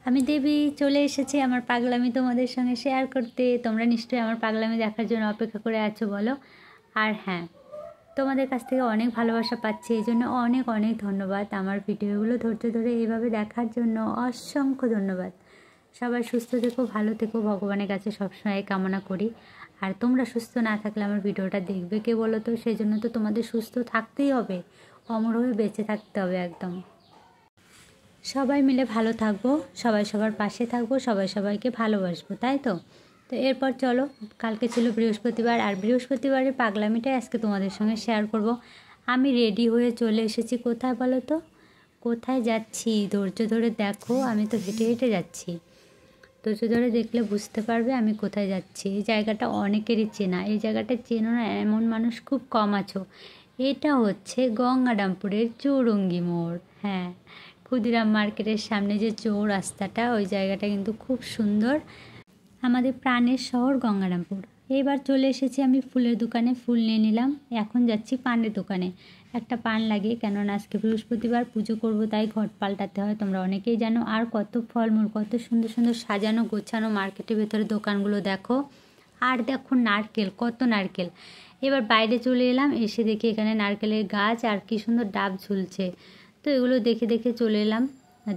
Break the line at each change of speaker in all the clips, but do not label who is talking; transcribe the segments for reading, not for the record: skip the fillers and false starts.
আমি দেবী চলে এসেছি আমার পাগলামি তোমাদের সঙ্গে শেয়ার করতে। তোমরা নিশ্চয়ই আমার পাগলামি দেখার জন্য অপেক্ষা করে আছো বলো। আর হ্যাঁ, তোমাদের কাছ থেকে অনেক ভালোবাসা পাচ্ছি, এই জন্য অনেক অনেক ধন্যবাদ। আমার ভিডিওগুলো ধৈর্য ধরে এইভাবে দেখার জন্য অসংখ্য ধন্যবাদ। সবাই সুস্থ থেকো, ভালো থেকো, ভগবানের কাছে সবসময় কামনা করি। আর তোমরা সুস্থ না থাকলে আমার ভিডিওটা দেখবে কে বলো তো? সেই জন্য তো তোমাদের সুস্থ থাকতেই হবে, অমর হয়ে বেঁচে থাকতে হবে একদম। সবাই মিলে ভালো থাকবো, সবাই সবার পাশে থাকবো, সবাই সবাইকে ভালোবাসবো, তাই তো? তো এরপর চলো, কালকে ছিল বৃহস্পতিবার, আর বৃহস্পতিবারের পাগলামিটাই আজকে তোমাদের সঙ্গে শেয়ার করব। আমি রেডি হয়ে চলে এসেছি কোথায় বলো তো? কোথায় যাচ্ছি ধৈর্য ধরে দেখো, আমি তো হেঁটে হেঁটে যাচ্ছি। ধৈর্য ধরে দেখলে বুঝতে পারবে আমি কোথায় যাচ্ছি। এই জায়গাটা অনেকেরই চেনা, এই জায়গাটা চেনো না এমন মানুষ খুব কম আছো। এটা হচ্ছে গঙ্গারামপুরের চৌরঙ্গি মোড়। হ্যাঁ, ক্ষুদিরাম মার্কেটের সামনে যে চৌরাস্তাটা, ওই জায়গাটা কিন্তু খুব সুন্দর। আমাদের প্রাণের শহর গঙ্গারামপুর। এইবার চলে এসেছি আমি ফুলের দোকানে, ফুল নিয়ে নিলাম। এখন যাচ্ছি পানের দোকানে, একটা পান লাগে, কেননা আজকে বৃহস্পতিবার পুজো করব, তাই ঘট পাল্টাতে হয়, তোমরা অনেকেই জানো। আর কত ফলমূল, কত সুন্দর সুন্দর সাজানো গোছানো মার্কেটের ভেতরে দোকানগুলো দেখো। আর দেখো নারকেল, কত নারকেল। এবার বাইরে চলে এলাম, এসে দেখি এখানে নারকেলের গাছ আর কি সুন্দর ডাব ঝুলছে। তো এগুলো দেখে দেখে চলে এলাম,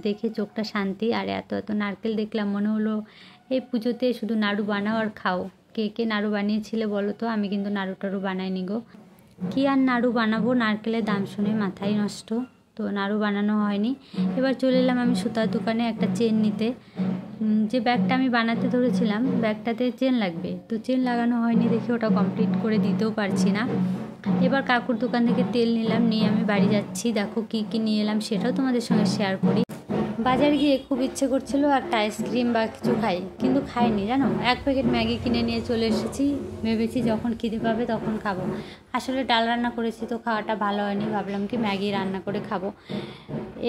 দেখে চোখটা শান্তি। আর এত এত নারকেল দেখলাম, মনে হলো এই পুজোতে শুধু নাড়ু বানাও আর খাও। কে কে নাড়ু বানিয়েছিলে বলো তো? আমি কিন্তু নাড়ু টাড়ু বানাইনি গো। কি আর নাড়ু বানাবো, নারকেলের দাম শুনে মাথাই নষ্ট, তো নাড়ু বানানো হয়নি। এবার চলে এলাম আমি সুতার দোকানে একটা চেন নিতে। যে ব্যাগটা আমি বানাতে ধরেছিলাম, ব্যাগটাতে চেন লাগবে, তো চেন লাগানো হয়নি দেখে ওটা কমপ্লিট করে দিতেও পারছি না। এবার কাকুর দোকান থেকে তেল নিলাম, নিয়ে আমি বাড়ি যাচ্ছি। দেখো কি কি নিয়ে এলাম সেটাও তোমাদের সঙ্গে শেয়ার করি। বাজারে গিয়ে খুব ইচ্ছে করছিল একটা আইসক্রিম বা কিছু খাই, কিন্তু খাইনি জানো। এক প্যাকেট ম্যাগি কিনে নিয়ে চলে এসেছি, ভেবেছি যখন খিদে পাবে তখন খাবো। আসলে ডাল রান্না করেছি, তো খাওয়াটা ভালো হয়নি, ভাবলাম কি ম্যাগি রান্না করে খাবো।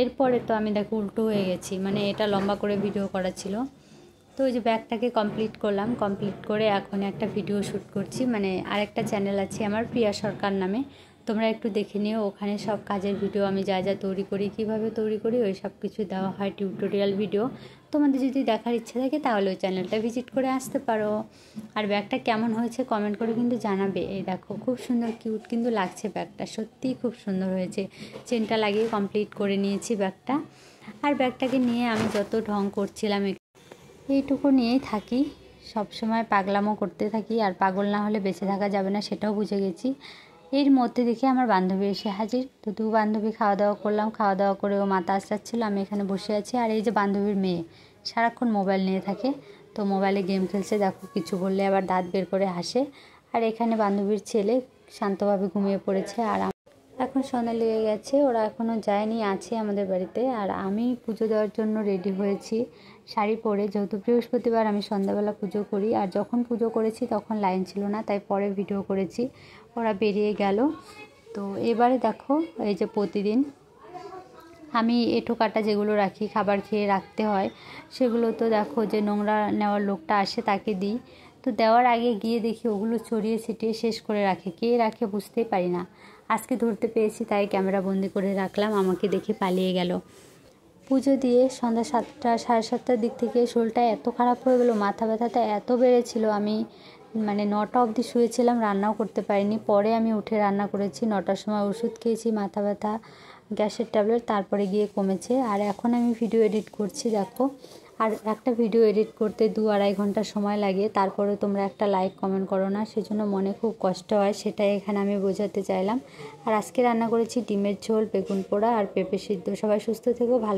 এরপরে তো আমি দেখো উল্টো হয়ে গেছি, মানে এটা লম্বা করে ভিডিও করা ছিল। তো ওই যে ব্যাগটাকে কমপ্লিট করলাম, কমপ্লিট করে এখন একটা ভিডিও শ্যুট করছি। মানে আরেকটা চ্যানেল আছে আমার, প্রিয়া সরকার নামে, তোমরা একটু দেখে নিও। ওখানে সব কাজের ভিডিও আমি যা যা তৈরি করি, কীভাবে তৈরি করি, ওই সব কিছু দেওয়া হয়, টিউটোরিয়াল ভিডিও। তোমাদের যদি দেখার ইচ্ছা থাকে তাহলে ওই চ্যানেলটা ভিজিট করে আসতে পারো। আর ব্যাগটা কেমন হয়েছে কমেন্ট করে কিন্তু জানাবে। এই দেখো খুব সুন্দর কিউট কিন্তু লাগছে ব্যাগটা, সত্যিই খুব সুন্দর হয়েছে। চেনটা লাগিয়ে কমপ্লিট করে নিয়েছি ব্যাগটা। আর ব্যাগটাকে নিয়ে আমি যত ঢং করছিলাম, এইটুকু নিয়েই থাকি, সব সময় পাগলামো করতে থাকি। আর পাগল না হলে বেঁচে থাকা যাবে না, সেটাও বুঝে গেছি। এর মধ্যে দেখি আমার বান্ধবী এসে হাজির। তো দু বান্ধবী খাওয়া দাওয়া করলাম, খাওয়া দাওয়া করে ও মাথা আসছিল, আমি এখানে বসে আছি। আর এই যে বান্ধবীর মেয়ে সারাক্ষণ মোবাইল নিয়ে থাকে, তো মোবাইলে গেম খেলছে। দেখো কিছু বললে আবার দাঁত বের করে হাসে। আর এখানে বান্ধবীর ছেলে শান্তভাবে ঘুমিয়ে পড়েছে। আর এখন সন্ধ্যা লেগে গেছে, ওরা এখনও যায়নি, আছে আমাদের বাড়িতে। আর আমি পুজো দেওয়ার জন্য রেডি হয়েছি শাড়ি পরে, যেহেতু বৃহস্পতিবার আমি সন্ধ্যাবেলা পুজো করি। আর যখন পুজো করেছি তখন লাইন ছিল না, তাই পরে ভিডিও করেছি। ওরা বেরিয়ে গেল। তো এবারে দেখো, এই যে প্রতিদিন আমি এঁঠো কাটা যেগুলো রাখি, খাবার খেয়ে রাখতে হয়, সেগুলো তো দেখো যে নোংরা নেওয়ার লোকটা আসে তাকে দিই। তো দেওয়ার আগে গিয়ে দেখি ওগুলো ছড়িয়ে ছিটিয়ে শেষ করে রাখে, কে রাখে বুঝতেই পারি না। আজকে ধরতে পেরেছি, তাই ক্যামেরা বন্দি করে রাখলাম, আমাকে দেখে পালিয়ে গেল। পুজো দিয়ে সন্ধ্যা 7টা 7:30টার দিক থেকে শরীরটা এত খারাপ হয়ে গেলো, মাথা ব্যথাটা এত বেড়েছিল, আমি মানে 9টা অবধি শুয়েছিলাম, রান্নাও করতে পারিনি। পরে আমি উঠে রান্না করেছি, 9টার সময় ওষুধ খেয়েছি মাথা ব্যথা, গ্যাসের ট্যাবলেট, তারপরে গিয়ে কমেছে। আর এখন আমি ভিডিও এডিট করছি দেখো। আর একটা ভিডিও এডিট করতে 2-2.5 ঘন্টা সময় লাগে, তারপরে তোমরা একটা লাইক কমেন্ট করো না, সেজন্য মনে খুব কষ্ট হয়, সেটাই এখানে আমি বোঝাতে চাইলাম। আর আজকে রান্না করেছি ডিমের ঝোল, বেগুন পোড়া আর পেঁপে সিদ্ধ। সবাই সুস্থ থেকো, ভালো।